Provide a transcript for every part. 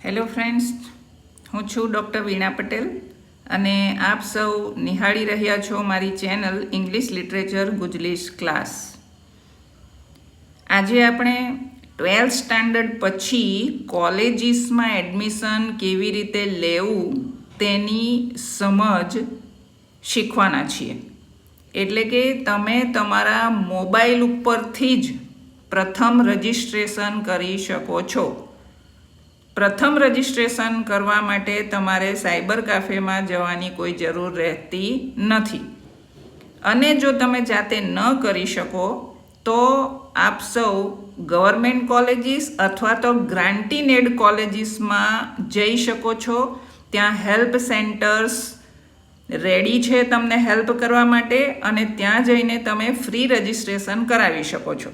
Hello friends, હું છું doctor વીણા પટેલ અને આપ સૌ નિહાળી રહ્યા છો મારી ચેનલ ઇંગ્લિશ લિટરેચર ગુજલીશ ક્લાસ. આજે આપણે 12th સ્ટાન્ડર્ડ પછી કોલેજીસમાં એડમિશન કેવી રીતે લેવું તેની સમજ શીખવાના છીએ. એટલે કે તમે તમારા મોબાઈલ ઉપરથી જ પ્રથમ રજિસ્ટ્રેશન કરી શકો છો. પ્રથમ રજિસ્ટ્રેશન કરવા માટે તમારે સાયબર કાફેમાં જવાની કોઈ જરૂર રહેતી નથી. અને જો તમે જાતે ન કરી શકો તો આપ સૌ ગવર્મેન્ટ કોલેજીસ અથવા તો ગ્રાન્ટીન એડ કોલેજીસમાં જઈ શકો છો. ત્યાં હેલ્પ સેન્ટર્સ રેડી છે તમને હેલ્પ કરવા માટે, અને ત્યાં જઈને તમે ફ્રી રજિસ્ટ્રેશન કરાવી શકો છો.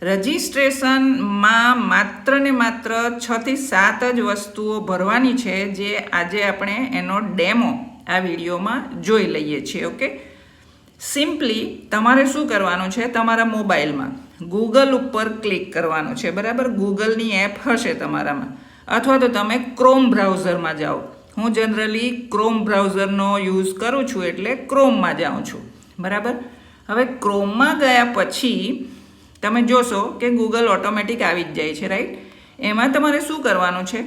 રજિસ્ટ્રેશનમાં માત્ર ને માત્ર 6 થી 7 જ વસ્તુઓ ભરવાની છે, જે આજે આપણે એનો ડેમો આ વિડીયોમાં જોઈ લઈએ છીએ. ઓકે, સિમ્પલી તમારે શું કરવાનું છે, તમારા મોબાઈલમાં ગૂગલ ઉપર ક્લિક કરવાનું છે. બરાબર, ગૂગલની એપ હશે તમારામાં, અથવા તો તમે ક્રોમ બ્રાઉઝરમાં જાઓ. હું જનરલી ક્રોમ બ્રાઉઝરનો યુઝ કરું છું એટલે ક્રોમમાં જાઉં છું. બરાબર, હવે ક્રોમમાં ગયા પછી તમે જોશો કે ગૂગલ ઓટોમેટિક આવી જ જાય છે, રાઈટ. એમાં તમારે શું કરવાનું છે,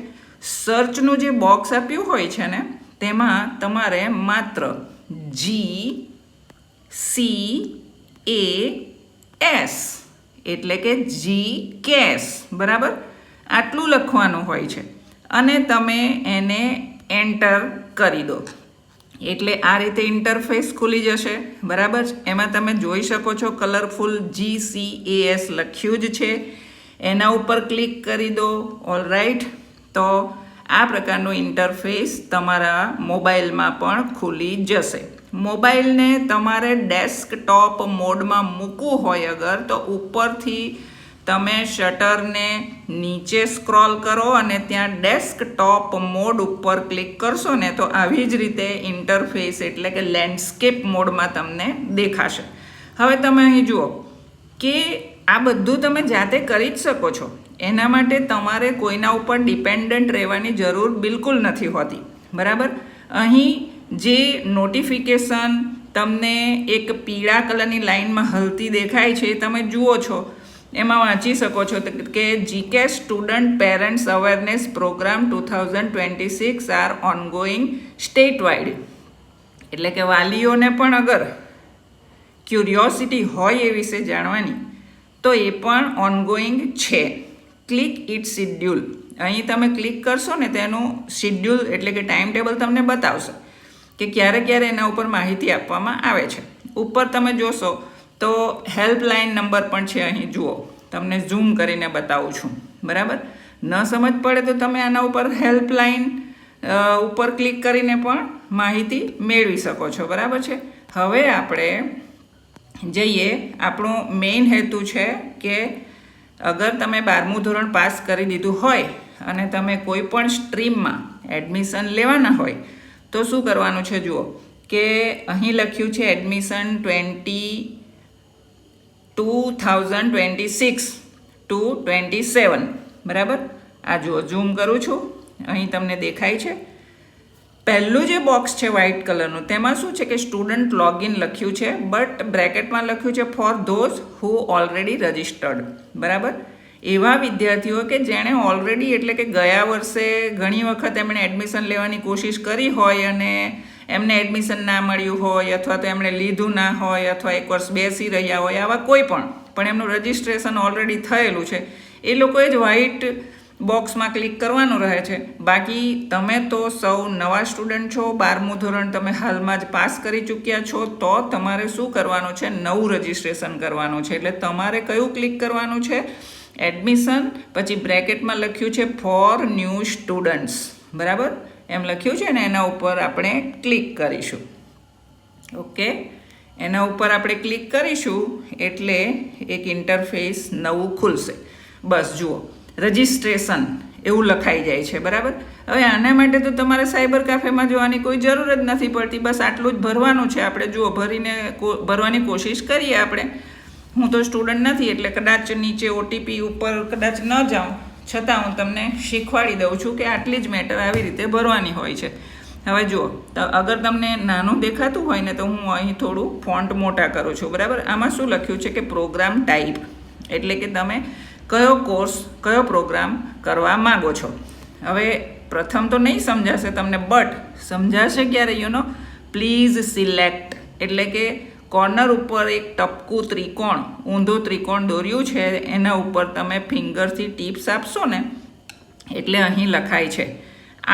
સર્ચનું જે બોક્સ આપ્યું હોય છે ને તેમાં તમારે માત્ર GCAS એટલે કે GCAS બરાબર આટલું લખવાનું હોય છે, અને તમે એને એન્ટર કરી દો એટલે આ રીતે ઇન્ટરફેસ ખુલી જશે. બરાબર, એમાં તમે જોઈ શકો છો કલરફુલ GCAS લખ્યું જ છે. એના ઉપર ક્લિક કરી દો. ઓલ રાઈટ, તો આ પ્રકારનું ઇન્ટરફેસ તમારા મોબાઈલમાં પણ ખુલી જશે. મોબાઈલને તમારે ડેસ્કટોપ મોડમાં મૂકવું હોય અગર, તો ઉપરથી તમે શટરને નીચે સ્ક્રોલ કરો અને ત્યાં ડેસ્કટોપ મોડ ઉપર ક્લિક કરશો ને તો આવી જ રીતે ઇન્ટરફેસ એટલે કે લેન્ડસ્કેપ મોડમાં તમને દેખાશે. હવે તમે અહીં જુઓ કે આ બધું તમે જાતે કરી જ શકો છો. એના માટે તમારે કોઈના ઉપર ડિપેન્ડન્ટ રહેવાની જરૂર બિલકુલ નથી હોતી. બરાબર, અહીં જે નોટિફિકેશન તમને એક પીળા કલરની લાઇનમાં હલતી દેખાય છે એ તમે જુઓ છો. એમાં વાંચી શકો છો કે GCAS student parents awareness programme 2026 are ongoing state wide. એટલે કે વાલીઓને પણ અગર ક્યુરિયોસિટી હોય એ વિશે જાણવાની તો એ પણ ઓનગોઈંગ છે. Click it schedule. અહીં તમે ક્લિક કરશો ને તેનું શિડ્યુલ એટલે કે ટાઈમ ટેબલ તમને બતાવશે કે ક્યારે ક્યારે એના ઉપર માહિતી આપવામાં આવે છે. ઉપર તમે જોશો તો હેલ્પલાઇન નંબર પણ છે. અહીં જુઓ, તમને ઝૂમ કરીને બતાવું છું. બરાબર, ન સમજ પડે તો તમે આના ઉપર હેલ્પલાઇન ઉપર ક્લિક કરીને પણ માહિતી મેળવી શકો છો. બરાબર છે. હવે આપણે જઈએ, આપણો મેઇન હેતુ છે કે અગર તમે 12મું ધોરણ પાસ કરી દીધું હોય અને તમે કોઈ પણ સ્ટ્રીમમાં એડમિશન લેવાના હોય તો શું કરવાનું છે. જુઓ કે અહીં લખ્યું છે એડમિશન 2026 to 27. બરાબર, આ જુઓ, ઝૂમ કરું છું, અહીં તમને દેખાય છે. પહેલું જે બોક્સ છે વ્હાઇટ કલરનું તેમાં શું છે કે સ્ટુડન્ટ લોગિન લખ્યું છે, બટ બ્રેકેટમાં લખ્યું છે four those who already registered. બરાબર, એવા વિદ્યાર્થીઓ કે જેણે ઓલરેડી એટલે કે ગયા વર્ષે ઘણી વખત એમણે એડમિશન લેવાની કોશિશ કરી હોય અને એમને એડમિશન ના મળ્યું હોય, અથવા તો એમણે લીધું ના હોય, અથવા એક વર્ષ બેસી રહ્યા હોય, આવા કોઈ પણ એમનું રજિસ્ટ્રેશન ઓલરેડી થયેલું છે, એ લોકોએ જ વ્હાઇટ બોક્સમાં ક્લિક કરવાનું રહે છે. બાકી તમે તો સૌ નવા સ્ટુડન્ટ છો, 12મું ધોરણ તમે હાલમાં જ પાસ કરી ચૂક્યા છો, તો તમારે શું કરવાનું છે, નવું રજિસ્ટ્રેશન કરવાનું છે. એટલે તમારે કયું ક્લિક કરવાનું છે, એડમિશન, પછી બ્રેકેટમાં લખ્યું છે ફોર ન્યૂ સ્ટુડન્ટ્સ. બરાબર, એમ લખ્યું છે ને, એના ઉપર આપણે ક્લિક કરીશું. ઓકે, એના ઉપર આપણે ક્લિક કરીશું એટલે એક ઇન્ટરફેસ નવું ખુલશે. બસ જુઓ, રજિસ્ટ્રેશન એવું લખાઈ જાય છે. બરાબર, હવે આના માટે તો તમારે સાયબર કાફેમાં જવાની કોઈ જરૂર જ નથી પડતી. બસ આટલું જ ભરવાનું છે. આપણે જુઓ, ભરવાની કોશિશ કરીએ. હું તો સ્ટુડન્ટ નથી એટલે કદાચ નીચે OTP ઉપર કદાચ ન જાઉં, છતાં હું તમને શીખવાડી દઉં છું કે આટલી જ મેટર આવી રીતે ભરવાની હોય છે. હવે જુઓ, અગર તમને નાનું દેખાતું હોય ને તો હું અહીં થોડું ફોન્ટ મોટા કરું છું, બરાબર. આમાં શું લખ્યું છે કે પ્રોગ્રામ ટાઈપ, એટલે કે તમે કયો કોર્સ, કયો પ્રોગ્રામ કરવા માગો છો. હવે પ્રથમ તો નહીં સમજાશે તમને, બટ સમજાશે ક્યારે, પ્લીઝ સિલેક્ટ, એટલે કે કોર્નર ઉપર એક ટપકું ત્રિકોણ, ઊંધું ત્રિકોણ દોર્યું છે, એના ઉપર તમે ફિંગરથી ટીપ્સ આપશો ને એટલે અહીં લખાય છે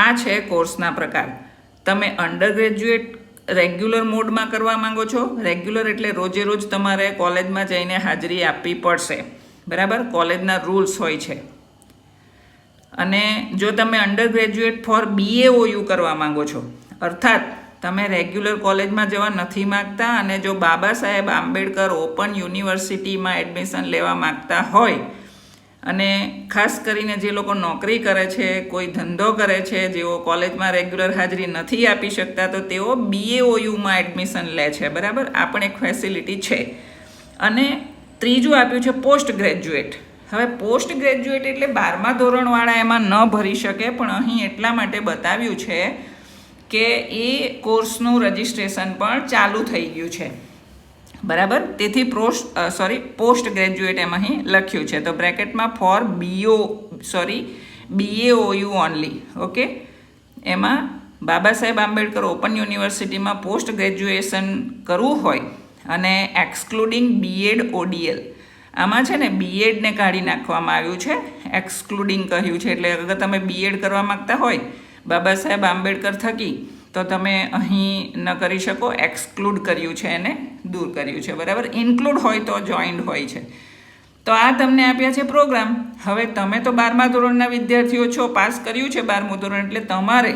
આ છે કોર્સના પ્રકાર. તમે અંડર ગ્રેજ્યુએટ રેગ્યુલર મોડમાં કરવા માંગો છો. રેગ્યુલર એટલે રોજે રોજ તમારે કોલેજમાં જઈને હાજરી આપવી પડશે, બરાબર. કોલેજના રૂલ્સ હોય છે. અને જો તમે અંડર ગ્રેજ્યુએટ ફોર BAOU કરવા માંગો છો, અર્થાત તમે રેગ્યુલર કોલેજમાં જવા નથી માગતા અને જો બાબા સાહેબ આંબેડકર ઓપન યુનિવર્સિટીમાં એડમિશન લેવા માગતા હોય, અને ખાસ કરીને જે લોકો નોકરી કરે છે, કોઈ ધંધો કરે છે, જેઓ કોલેજમાં રેગ્યુલર હાજરી નથી આપી શકતા, તો તેઓ BAOUમાં એડમિશન લે છે, બરાબર. આ પણ એક ફેસિલિટી છે. અને ત્રીજું આપ્યું છે પોસ્ટ ગ્રેજ્યુએટ. હવે પોસ્ટ ગ્રેજ્યુએટ એટલે 12મા ધોરણવાળા એમાં ન ભરી શકે, પણ અહીં એટલા માટે બતાવ્યું છે કે એ કોર્સનું રજિસ્ટ્રેશન પણ ચાલુ થઈ ગયું છે, બરાબર. તેથી પોસ્ટ ગ્રેજ્યુએટ એમ અહીં લખ્યું છે. તો બ્રેકેટમાં ફોર BAOU ઓનલી, ઓકે. એમાં બાબા સાહેબ આંબેડકર ઓપન યુનિવર્સિટીમાં પોસ્ટ ગ્રેજ્યુએશન કરવું હોય અને એક્સક્લુડિંગ BEd ODL, આમાં છે ને BEdને કાઢી નાખવામાં આવ્યું છે, એક્સક્લુડિંગ કહ્યું છે. એટલે અગર તમે BEd કરવા માગતા હોય બાબા સાહેબ આંબેડકર થકી, તો તમે અહીં ન કરી શકો. એક્સક્લુડ કર્યું છે, એને દૂર કર્યું છે, બરાબર. ઇન્ક્લુડ હોય તો જોઈન્ડ હોય છે. તો આ તમને આપ્યા છે પ્રોગ્રામ. હવે તમે તો 12મા ધોરણના વિદ્યાર્થીઓ છો, પાસ કર્યું છે 12મું ધોરણ, એટલે તમારે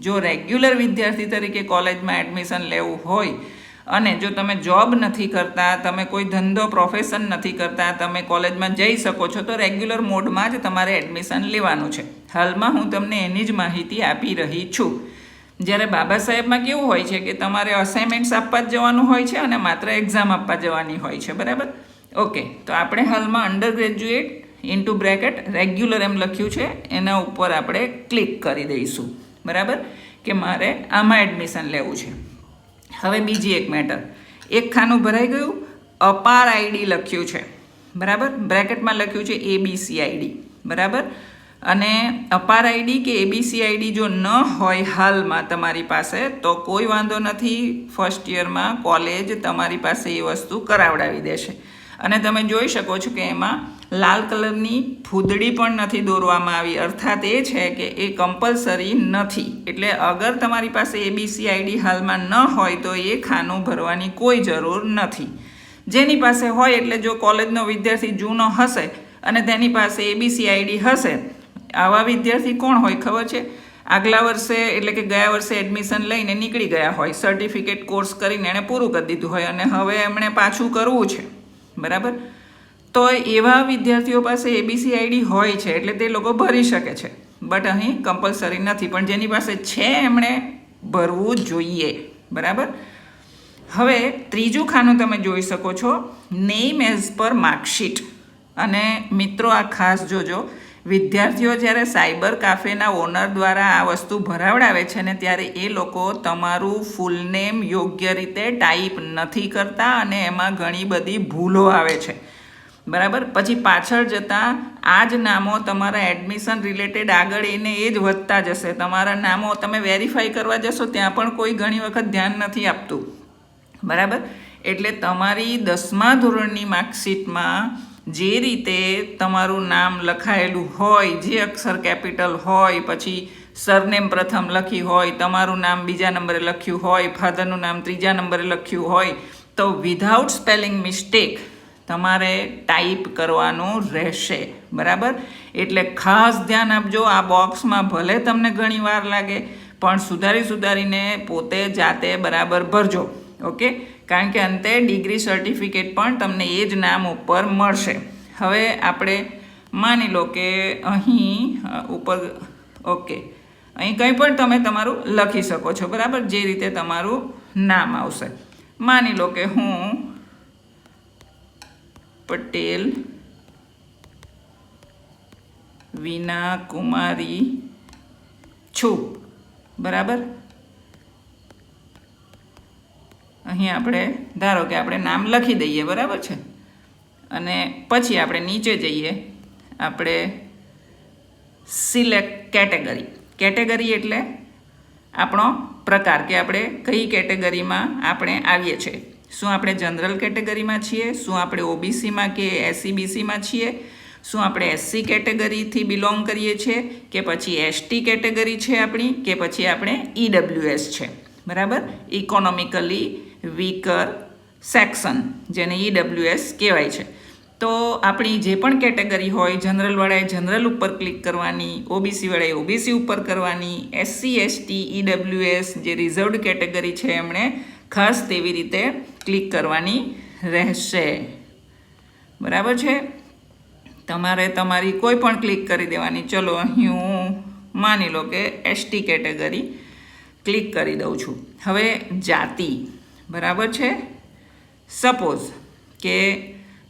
જો રેગ્યુલર વિદ્યાર્થી તરીકે કોલેજમાં એડમિશન લેવું હોય અને જો તમે જોબ નથી કરતા, તમે કોઈ ધંધો પ્રોફેશન નથી કરતા, તમે કોલેજમાં જઈ શકો છો, તો રેગ્યુલર મોડમાં જ તમારે એડમિશન લેવાનું છે. હાલમાં હું તમને એની જ માહિતી આપી રહી છું. જ્યારે બાબા સાહેબમાં કેવું હોય છે કે તમારે અસાઇનમેન્ટ્સ આપવા જ જવાનું હોય છે અને માત્ર એક્ઝામ આપવા જવાની હોય છે, બરાબર. ઓકે, તો આપણે હાલમાં undergraduate into bracket regular એમ લખ્યું છે, એના ઉપર આપણે ક્લિક કરી દઈશું, બરાબર, કે મારે આમાં એડમિશન લેવું છે. હવે બીજી એક મેટર, એક ખાનું ભરાઈ ગયું, અપાર આઈડી લખ્યું છે, બરાબર. બ્રેકેટમાં લખ્યું છે ABCID, બરાબર. અને અપાર આઈડી કે ABCID જો ન હોય હાલમાં તમારી પાસે, તો કોઈ વાંધો નથી. ફર્સ્ટ યરમાં કોલેજ તમારી પાસે એ વસ્તુ કરાવડાવી દેશે. અને તમે જોઈ શકો છો કે એમાં લાલ કલરની ફૂદડી પણ નથી દોરવામાં આવી, અર્થાત એ છે કે એ કમ્પલસરી નથી. એટલે અગર તમારી પાસે ABCID હાલમાં ન હોય તો એ ખાનું ભરવાની કોઈ જરૂર નથી. જેની પાસે હોય, એટલે જો કોલેજનો વિદ્યાર્થી જૂનો હશે અને તેની પાસે ABCID હશે, આવા વિદ્યાર્થી કોણ હોય ખબર છે? આગલા વર્ષે એટલે કે ગયા વર્ષે એડમિશન લઈને નીકળી ગયા હોય, સર્ટિફિકેટ કોર્સ કરીને એણે પૂરું કરી દીધું હોય અને હવે એમણે પાછું કરવું છે, બરાબર. તો એવા વિદ્યાર્થીઓ પાસે ABCID હોય છે, એટલે તે લોકો ભરી શકે છે, બટ અહીં કમ્પલસરી નથી. પણ જેની પાસે છે એમણે ભરવું જોઈએ, બરાબર. હવે ત્રીજું ખાનું તમે જોઈ શકો છો, નેમ એઝ પર માર્કશીટ. અને મિત્રો આ ખાસ જોજો, વિદ્યાર્થીઓ જ્યારે સાયબર કાફેના ઓનર દ્વારા આ વસ્તુ ભરાવડાવે છે ને, ત્યારે એ લોકો તમારું ફૂલ નેમ યોગ્ય રીતે ટાઈપ નથી કરતા અને એમાં ઘણી બધી ભૂલો આવે છે, બરાબર. પછી પાછળ જતાં આ જ નામો તમારા એડમિશન રિલેટેડ આગળ એને એ જ વધતા જશે. તમારા નામો તમે વેરીફાઈ કરવા જશો ત્યાં પણ કોઈ ઘણી વખત ધ્યાન નથી આપતું, બરાબર. એટલે તમારી 10મા ધોરણની માર્કશીટમાં જે રીતે તમારું નામ લખાયેલું હોય, જે અક્ષર કેપિટલ હોય, પછી સરનેમ પ્રથમ લખી હોય, તમારું નામ બીજા નંબરે લખ્યું હોય, ફાધરનું નામ ત્રીજા નંબરે લખ્યું હોય, તો વિધાઉટ સ્પેલિંગ મિસ્ટેક તમારે ટાઈપ કરવાનું રહેશે, બરાબર. એટલે ખાસ ધ્યાન આપજો. આ બોક્સમાં ભલે તમને ઘણી વાર લાગે, પણ સુધારીને પોતે જાતે બરાબર ભરજો, ઓકે. કારણ કે અંતે ડિગ્રી સર્ટિફિકેટ પણ તમને એ જ નામ ઉપર મળશે. હવે આપણે માની લો કે અહીં ઉપર, ઓકે, અહીં કંઈ પણ તમે તમારું લખી શકો છો, બરાબર, જે રીતે તમારું નામ આવશે. માની લો કે હું પટેલ વિના કુમારી છું. બરાબર, અહીં આપણે ધારો કે આપણે નામ લખી દઈએ. બરાબર છે, અને પછી આપણે નીચે જઈએ. આપણે સિલેક્ટ કેટેગરી. કેટેગરી એટલે આપણો પ્રકાર, કે આપણે કઈ કેટેગરીમાં આપણે આવીએ છીએ. શું આપણે જનરલ કેટેગરીમાં છીએ, શું આપણે ઓબીસીમાં કે એસસીબીસીમાં છીએ, શું આપણે એસસી કેટેગરીથી બિલોંગ કરીએ છીએ, કે પછી એસટી કેટેગરી છે આપણી, કે પછી આપણે ઈડબ્લ્યુએસ છે. બરાબર, ઇકોનોમિકલી વીકર સેક્શન, જેને ઈડબ્લ્યુએસ કહેવાય છે. તો આપણી જે પણ કેટેગરી હોય, જનરલવાળાએ જનરલ ઉપર ક્લિક કરવાની, ઓબીસીવાળાએ ઓબીસી ઉપર કરવાની, એસસી એસટી ઈડબ્લ્યુએસ જે રિઝર્વડ કેટેગરી છે એમણે ખાસ તેવી રીતે ક્લિક કરવાની રહેશે. બરાબર છે, તમારે તમારી કોઈ પણ ક્લિક કરી દેવાની. ચલો, અહીં હું માની લો કે એસટી કેટેગરી ક્લિક કરી દઉં છું. હવે જાતિ. બરાબર છે, સપોઝ કે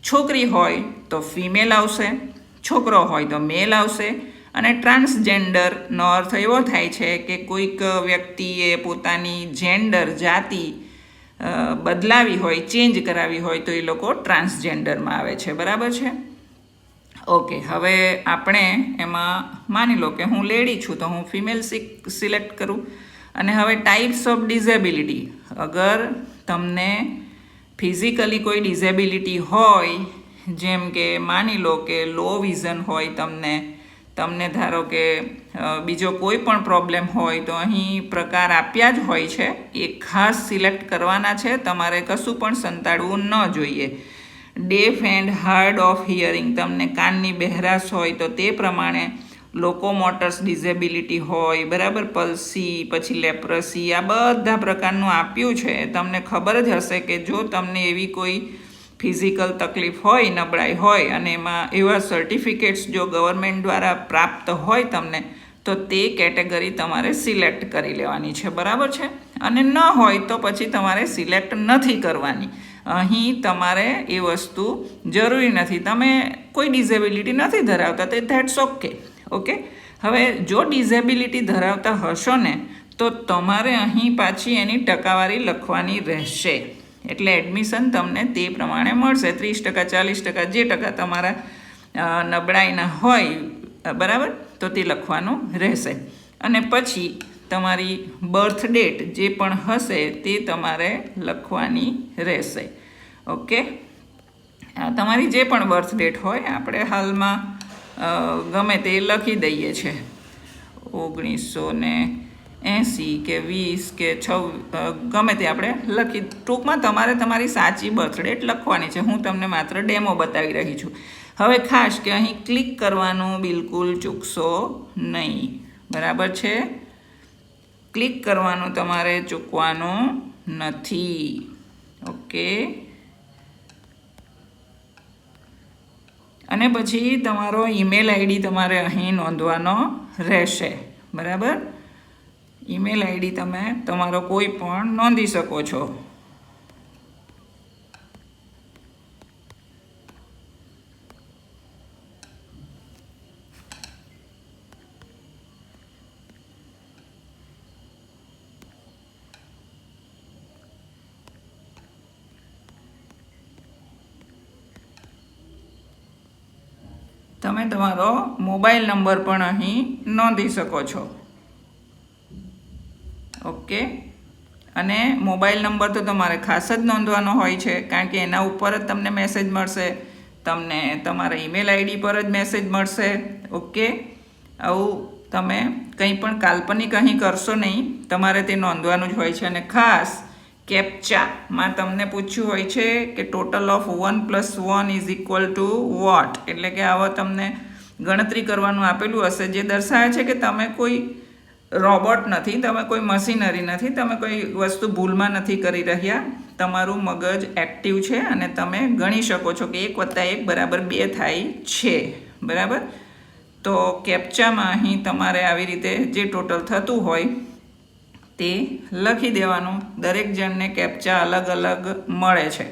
છોકરી હોય તો ફિમેલ આવશે, છોકરો હોય તો મેલ આવશે. અને ટ્રાન્સજેન્ડરનો અર્થ એવો થાય છે કે કોઈક વ્યક્તિએ પોતાની જેન્ડર, જાતિ બદલાવી હોય, ચેન્જ કરાવી હોય તો એ લોકો ટ્રાન્સજેન્ડરમાં આવે છે. બરાબર છે, ઓકે. હવે આપણે એમાં માની લો કે હું લેડી છું તો હું ફિમેલ સિલેક્ટ કરું. અને હવે ટાઈપ્સ ઓફ ડિઝેબિલિટી. અગર તમને ફિઝિકલી કોઈ ડિઝેબિલિટી હોય, જેમ કે માની લો કે લો વિઝન હોય, તમને ધારો કે બીજો કોઈ પણ પ્રોબ્લેમ હોય, તો અહીં પ્રકાર આપ્યા જ હોય છે, એ ખાસ સિલેક્ટ કરવાના છે. તમારે કશું પણ સંતાડવું ન જોઈએ. Deaf and hard of hearing, તમને કાનની બહેરાશ હોય તો તે પ્રમાણે. લોકોમોટર્સ ડિઝેબિલિટી હોય, બરાબર, પલ્સી, પછી લેપ્રસી, આ બધા પ્રકારનું આપ્યું છે. તમને ખબર જ હશે કે જો તમને એવી કોઈ ફિઝિકલ તકલીફ હોય, નબળાઈ હોય, અને એમાં એવા સર્ટિફિકેટ્સ જો ગવર્મેન્ટ દ્વારા પ્રાપ્ત હોય તમને, તો તે કેટેગરી તમારે સિલેક્ટ કરી લેવાની છે. બરાબર છે, અને ન હોય તો પછી તમારે સિલેક્ટ નથી કરવાની. અહીં તમારે એ વસ્તુ જરૂરી નથી. તમે કોઈ ડિઝેબિલિટી નથી ધરાવતા તો ધેટ્સ ઓકે. ઓકે, હવે જો ડિઝેબિલિટી ધરાવતા હશો ને, તો તમારે અહીં પાછી એની ટકાવારી લખવાની રહેશે. એટલે એડમિશન તમને તે પ્રમાણે મળશે. 30%, 40%, જે ટકા તમારા નબળાઈના હોય, બરાબર, તો તે લખવાનું રહેશે. અને પછી તમારી બર્થ ડેટ જે પણ હશે તે તમારે લખવાની રહેશે. ઓકે, તમારી જે પણ બર્થ ડેટ હોય, આપણે હાલમાં ગમે તે લખી દઈએ છે, 1980 કે 20 કે 6, ગમે તે આપણે લખી. ટૂંકમાં તમારે તમારી સાચી બર્થ ડેટ લખવાની છે. હું તમને માત્ર ડેમો બતાવી રહી છું. હવે ખાસ કે અહીં ક્લિક કરવાનું બિલકુલ ચૂકશો નહીં. બરાબર છે, ક્લિક કરવાનું તમારે ચૂકવાનું નથી. ઓકે, અને પછી તમારો ઈમેલ આઈડી તમારે અહીં નોંધવાનો રહેશે. બરાબર, ઈમેલ આઈડી તમે તમારો કોઈ પણ નોંધી શકો છો. તમે તમારો મોબાઈલ નંબર પણ અહીં નોંધી શકો છો. ઓકે, અને મોબાઈલ નંબર તો તમારે ખાસ જ નોંધવાનો હોય છે, કારણ કે એના ઉપર જ તમને મેસેજ મળશે. તમને તમારા ઈમેલ આઈડી પર જ મેસેજ મળશે. ઓકે, આવું તમે કંઈ પણ કાલ્પનિક અહીં કરશો નહીં, તમારે તે નોંધવાનું જ હોય છે. અને ખાસ કેપ્ચામાં તમને પૂછ્યું હોય છે કે ટોટલ ઓફ 1 + 1 = વોટ, એટલે કે આવા તમને ગણતરી કરવાનું આપેલું હશે, જે દર્શાવે છે કે તમે કોઈ રોબોટ નથી, તમે કોઈ મશીનરી નથી, તમે કોઈ વસ્તુ ભૂલમાં નથી કરી રહ્યા. તમારું મગજ એક્ટિવ છે અને તમે ગણી શકો છો કે 1 + 1 = 2 થાય છે. બરાબર, તો કેપ્ચામાં અહીં તમારે આવી રીતે જે ટોટલ થતું હોય તે લખી દેવાનું. દરેક જણને કેપ્ચા અલગ અલગ મળે છે.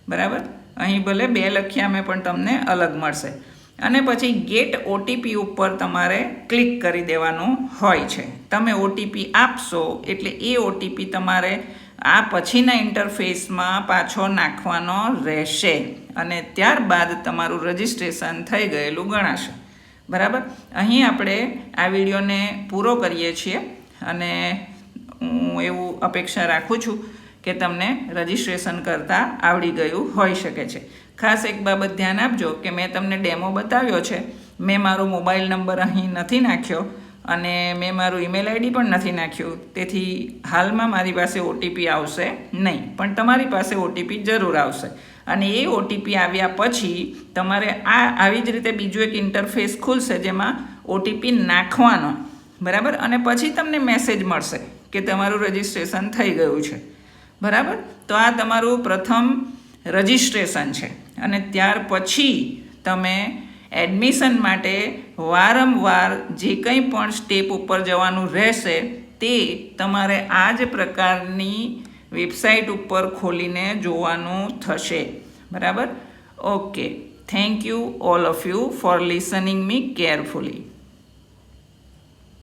બરાબર, અહીં ભલે 2 લખ્યા મેં, પણ તમને અલગ મળશે. અને પછી ગેટ ઓટીપી ઉપર તમારે ક્લિક કરી દેવાનું હોય છે. તમે ઓટીપી આપશો એટલે એ ઓટીપી તમારે આ પછીના ઇન્ટરફેસમાં પાછો નાખવાનો રહેશે અને ત્યારબાદ તમારું રજિસ્ટ્રેશન થઈ ગયેલું ગણાશે. બરાબર. અહીં આપણે આ વિડીયોને પૂરો કરીએ છીએ અને હું એવું અપેક્ષા રાખું છું કે તમને રજિસ્ટ્રેશન કરતાં આવડી ગયું હોઈ શકે છે. ખાસ એક બાબત ધ્યાન આપજો કે મેં તમને ડેમો બતાવ્યો છે, મેં મારો મોબાઈલ નંબર અહીં નથી નાખ્યો અને મેં મારું ઈમેલ આઈડી પણ નથી નાખ્યું. તેથી હાલમાં મારી પાસે ઓટીપી આવશે નહીં, પણ તમારી પાસે ઓટીપી જરૂર આવશે અને એ ઓટીપી આવ્યા પછી તમારે આવી જ રીતે બીજું એક ઇન્ટરફેસ ખુલશે જેમાં ઓટીપી નાખવાનો. બરાબર. અને પછી તમને મેસેજ મળશે કે તમારું રજિસ્ટ્રેશન થઈ ગયું છે. બરાબર. તો આ તમારું પ્રથમ રજિસ્ટ્રેશન છે અને ત્યાર પછી તમે એડમિશન માટે વારંવાર જે કંઈ પણ સ્ટેપ ઉપર જવાનું રહેશે તે તમારે આ જ પ્રકારની વેબસાઇટ ઉપર ખોલીને જોવાનું થશે. બરાબર. Okay. Thank you all of you for listening me carefully.